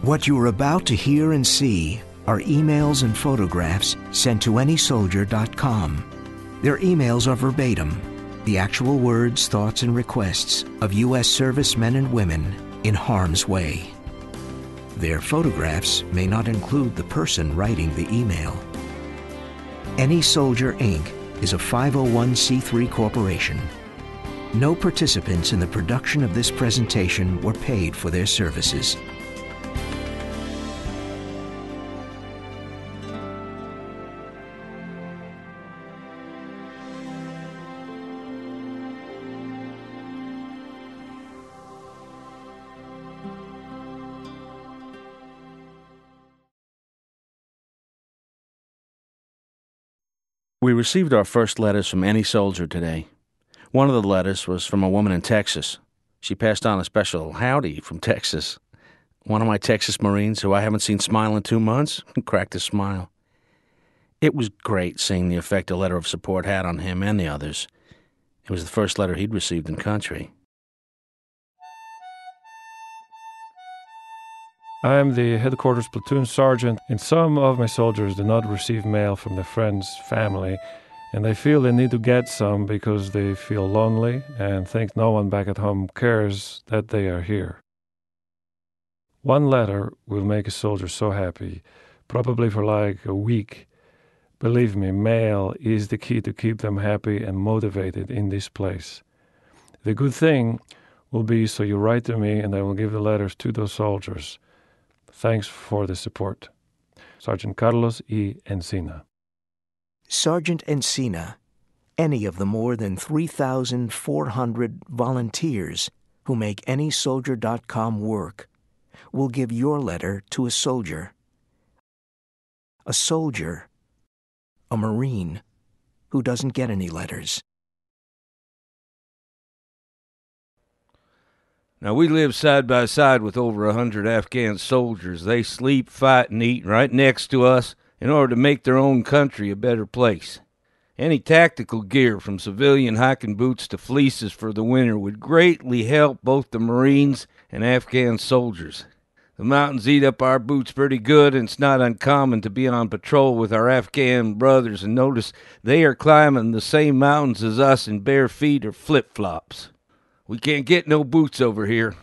What you are about to hear and see are emails and photographs sent to anysoldier.com. Their emails are verbatim, the actual words, thoughts, and requests of U.S. servicemen and women in harm's way. Their photographs may not include the person writing the email. Any Soldier, Inc. is a 501c3 corporation. No participants in the production of this presentation were paid for their services. We received our first letters from any soldier today. One of the letters was from a woman in Texas. She passed on a special howdy from Texas. One of my Texas Marines, who I haven't seen smile in 2 months, cracked a smile. It was great seeing the effect a letter of support had on him and the others. It was the first letter he'd received in country. I am the headquarters platoon sergeant, and some of my soldiers do not receive mail from their friends, family, and they feel they need to get some because they feel lonely and think no one back at home cares that they are here. One letter will make a soldier so happy, probably for like a week. Believe me, mail is the key to keep them happy and motivated in this place. The good thing will be so you write to me and I will give the letters to those soldiers. Thanks for the support. Sergeant Carlos E. Encina. Sergeant Encina, any of the more than 3,400 volunteers who make anysoldier.com work, will give your letter to a soldier. A soldier, a Marine, who doesn't get any letters. Now, we live side by side with over 100 Afghan soldiers. They sleep, fight, and eat right next to us in order to make their own country a better place. Any tactical gear, from civilian hiking boots to fleeces for the winter, would greatly help both the Marines and Afghan soldiers. The mountains eat up our boots pretty good, and it's not uncommon to be on patrol with our Afghan brothers and notice they are climbing the same mountains as us in bare feet or flip-flops. We can't get no boots over here.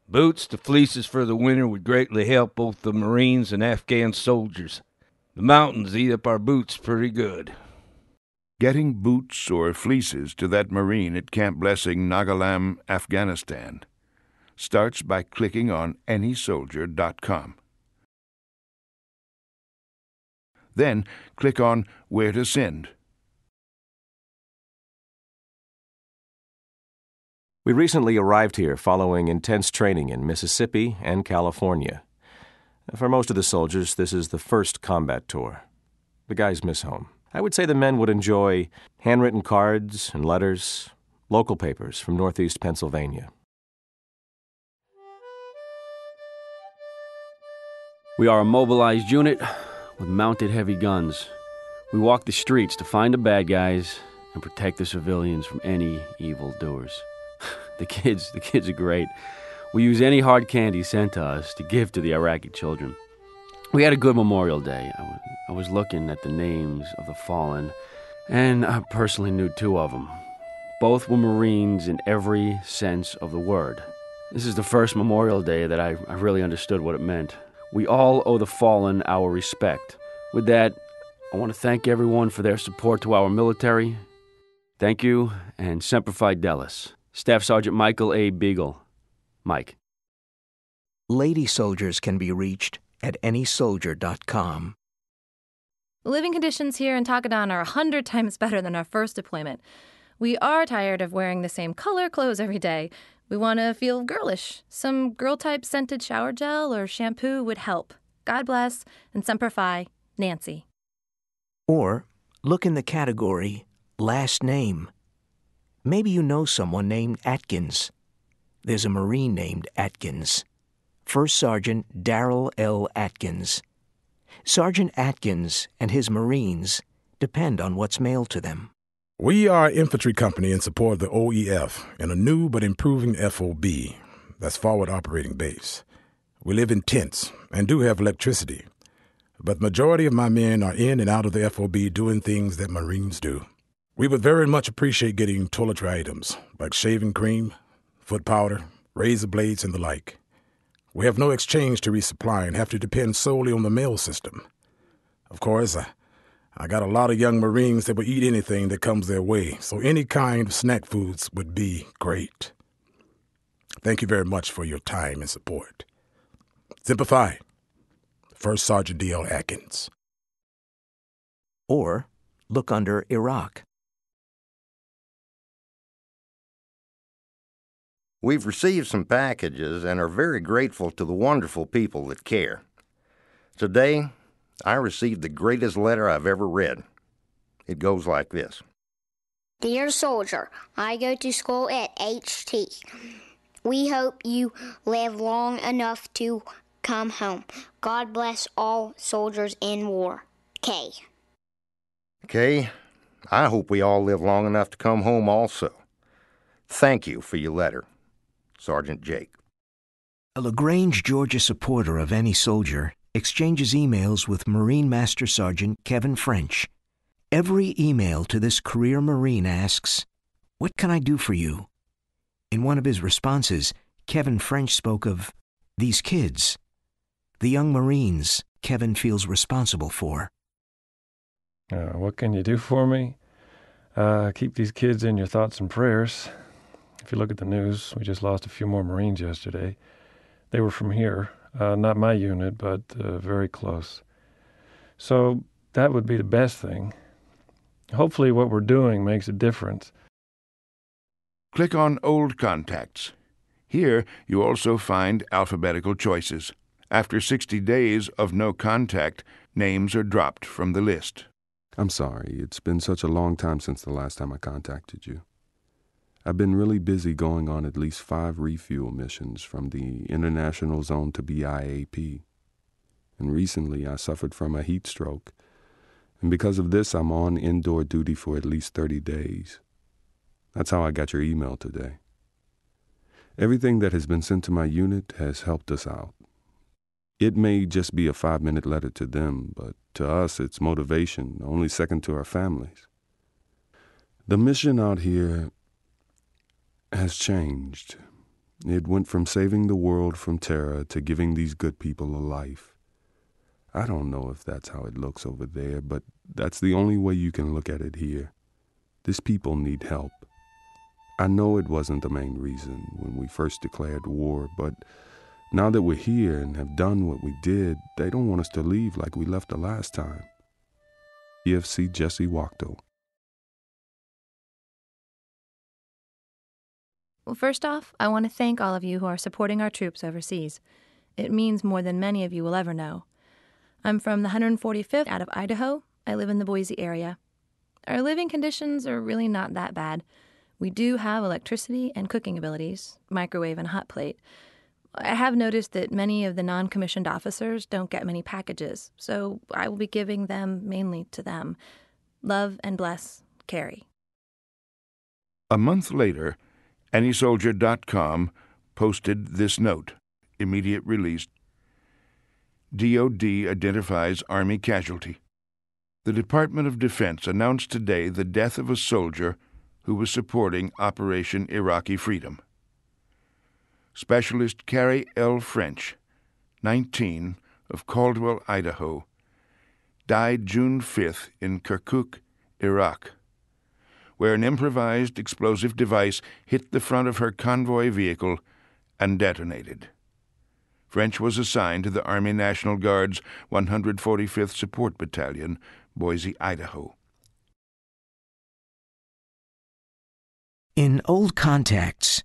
Boots to fleeces for the winter would greatly help both the Marines and Afghan soldiers. The mountains eat up our boots pretty good. Getting boots or fleeces to that Marine at Camp Blessing, Nagalam, Afghanistan, starts by clicking on anysoldier.com. Then click on Where to Send. We recently arrived here following intense training in Mississippi and California. For most of the soldiers, this is the first combat tour. The guys miss home. I would say the men would enjoy handwritten cards and letters, local papers from Northeast Pennsylvania. We are a mobilized unit with mounted heavy guns. We walk the streets to find the bad guys and protect the civilians from any evildoers. The kids are great. We use any hard candy sent to us to give to the Iraqi children. We had a good Memorial Day. I was looking at the names of the fallen, and I personally knew 2 of them. Both were Marines in every sense of the word. This is the first Memorial Day that I really understood what it meant. We all owe the fallen our respect. With that, I want to thank everyone for their support to our military. Thank you, and Semper Fidelis. Staff Sergeant Michael A. Beagle. Mike. Lady soldiers can be reached at anysoldier.com. Living conditions here in Takadan are 100 times better than our first deployment. We are tired of wearing the same color clothes every day. We want to feel girlish. Some girl-type scented shower gel or shampoo would help. God bless, and Semper Fi, Nancy. Or look in the category Last Name. Maybe you know someone named Atkins. There's a Marine named Atkins. First Sergeant Darrell L. Atkins. Sergeant Atkins and his Marines depend on what's mailed to them. We are an infantry company in support of the OEF and a new but improving FOB, that's Forward Operating Base. We live in tents and do have electricity, but the majority of my men are in and out of the FOB doing things that Marines do. We would very much appreciate getting toiletry items like shaving cream, foot powder, razor blades, and the like. We have no exchange to resupply and have to depend solely on the mail system. Of course, I got a lot of young Marines that will eat anything that comes their way, so any kind of snack foods would be great. Thank you very much for your time and support. Semper Fi, First Sergeant D.L. Atkins. Or look under Iraq. We've received some packages and are very grateful to the wonderful people that care. Today, I received the greatest letter I've ever read. It goes like this. Dear soldier, I go to school at HT. We hope you live long enough to come home. God bless all soldiers in war. K. Kay, I hope we all live long enough to come home also. Thank you for your letter. Sergeant Jake. A LaGrange, Georgia supporter of any soldier exchanges emails with Marine Master Sergeant Kevin French. Every email to this career Marine asks, "What can I do for you?" In one of his responses, Kevin French spoke of these kids, the young Marines Kevin feels responsible for. What can you do for me? Keep these kids in your thoughts and prayers. If you look at the news, we just lost a few more Marines yesterday. They were from here, not my unit, but very close. So that would be the best thing. Hopefully what we're doing makes a difference. Click on Old Contacts. Here you also find alphabetical choices. After 60 days of no contact, names are dropped from the list. I'm sorry. It's been such a long time since the last time I contacted you. I've been really busy going on at least 5 refuel missions from the international zone to BIAP. And recently I suffered from a heat stroke. And because of this, I'm on indoor duty for at least 30 days. That's how I got your email today. Everything that has been sent to my unit has helped us out. It may just be a 5-minute letter to them, but to us it's motivation, only second to our families. The mission out here has changed. It went from saving the world from terror to giving these good people a life. I don't know if that's how it looks over there, but that's the only way you can look at it here. These people need help. I know it wasn't the main reason when we first declared war, but now that we're here and have done what we did, they don't want us to leave like we left the last time. EFC Jesse Wachtel. Well, first off, I want to thank all of you who are supporting our troops overseas. It means more than many of you will ever know. I'm from the 145th out of Idaho. I live in the Boise area. Our living conditions are really not that bad. We do have electricity and cooking abilities, microwave and hot plate. I have noticed that many of the non-commissioned officers don't get many packages, so I will be giving them mainly to them. Love and bless, Carrie. A month later, AnySoldier.com posted this note, immediate release. DOD identifies Army casualty. The Department of Defense announced today the death of a soldier who was supporting Operation Iraqi Freedom. Specialist Carrie L. French, 19, of Caldwell, Idaho, died June 5th in Kirkuk, Iraq, where an improvised explosive device hit the front of her convoy vehicle and detonated. French was assigned to the Army National Guard's 145th Support Battalion, Boise, Idaho. In Old Contacts,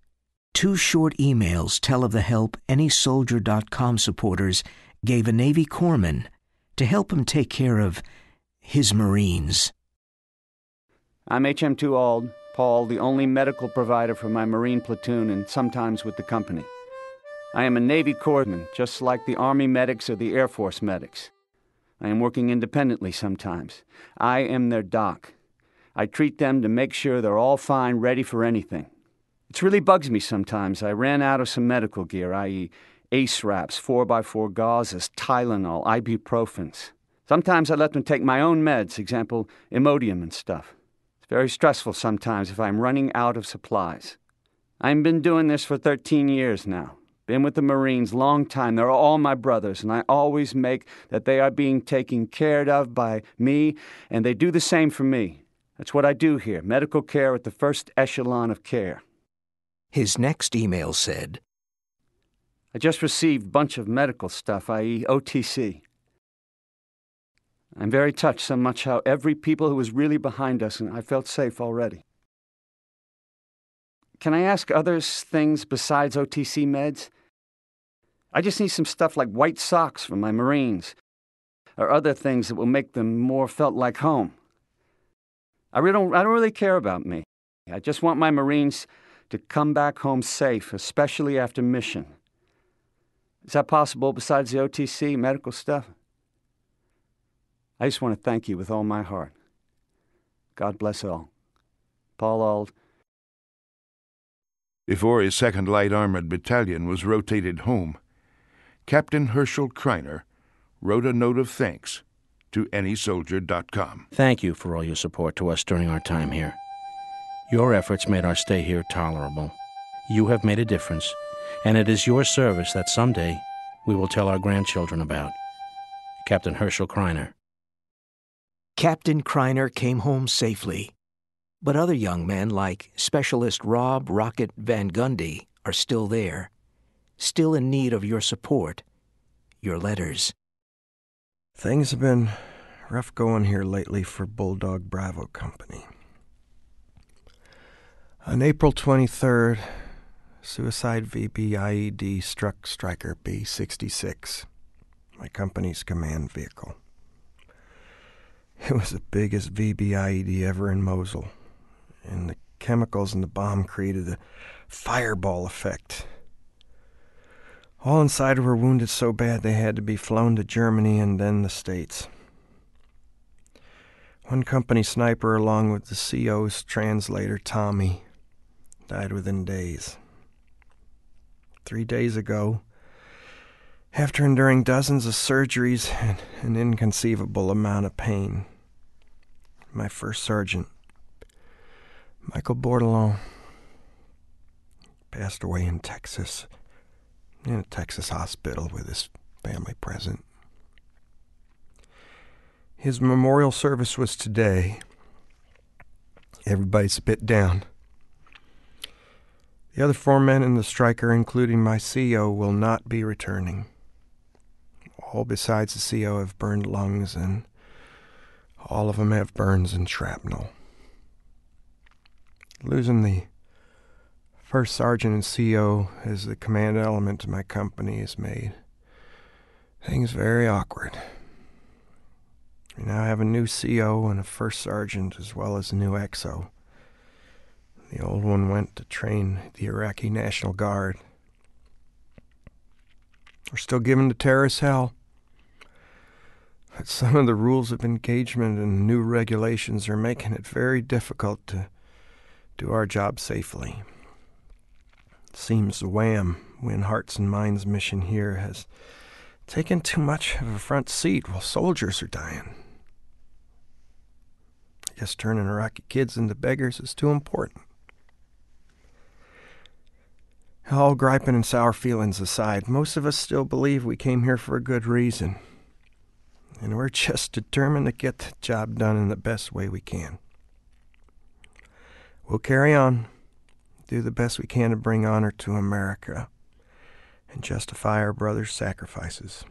2 short emails tell of the help AnySoldier.com supporters gave a Navy corpsman to help him take care of his Marines. I'm HM2 Ald, Paul, the only medical provider for my Marine platoon and sometimes with the company. I am a Navy corpsman, just like the Army medics or the Air Force medics. I am working independently sometimes. I am their doc. I treat them to make sure they're all fine, ready for anything. It really bugs me sometimes. I ran out of some medical gear, i.e. Ace wraps, 4x4 gauzes, Tylenol, ibuprofens. Sometimes I let them take my own meds, example, Imodium and stuff. It's very stressful sometimes if I'm running out of supplies. I've been doing this for 13 years now. Been with the Marines long time. They're all my brothers, and I always make that they are being taken care of by me, and they do the same for me. That's what I do here, medical care at the first echelon of care. His next email said, I just received a bunch of medical stuff, i.e. OTC. I'm very touched so much how every people who was really behind us, and I felt safe already. Can I ask others things besides OTC meds? I just need some stuff like white socks from my Marines, or other things that will make them more felt like home. I don't really care about me. I just want my Marines to come back home safe, especially after mission. Is that possible besides the OTC medical stuff? I just want to thank you with all my heart. God bless all. Paul Auld. Before his 2nd Light Armored Battalion was rotated home, Captain Herschel Kreiner wrote a note of thanks to anysoldier.com. Thank you for all your support to us during our time here. Your efforts made our stay here tolerable. You have made a difference, and it is your service that someday we will tell our grandchildren about. Captain Herschel Kreiner. Captain Kreiner came home safely, but other young men like Specialist Rob Rocket Van Gundy are still there, still in need of your support, your letters. Things have been rough going here lately for Bulldog Bravo Company. On April 23rd, suicide VBIED struck Striker B-66, my company's command vehicle. It was the biggest VBIED ever in Mosul, and the chemicals in the bomb created a fireball effect. All inside were wounded so bad they had to be flown to Germany and then the States. One company sniper, along with the CO's translator, Tommy, died within days. 3 days ago, after enduring dozens of surgeries and an inconceivable amount of pain, my first sergeant, Michael Bordelon, passed away in Texas, in a Texas hospital with his family present. His memorial service was today. Everybody's a bit down. The other 4 men in the Striker, including my CO, will not be returning. All besides the CO have burned lungs, and all of them have burns and shrapnel. Losing the first sergeant and CO as the command element to my company has made things very awkward. We now have a new CO and a first sergeant as well as a new XO. The old one went to train the Iraqi National Guard. We're still giving the terrorists hell. But some of the rules of engagement and new regulations are making it very difficult to do our job safely. It seems the WHAM, Win Hearts and Minds mission here, has taken too much of a front seat while soldiers are dying. I guess turning Iraqi kids into beggars is too important. All griping and sour feelings aside, most of us still believe we came here for a good reason. And we're just determined to get the job done in the best way we can. We'll carry on, do the best we can to bring honor to America, and justify our brothers' sacrifices.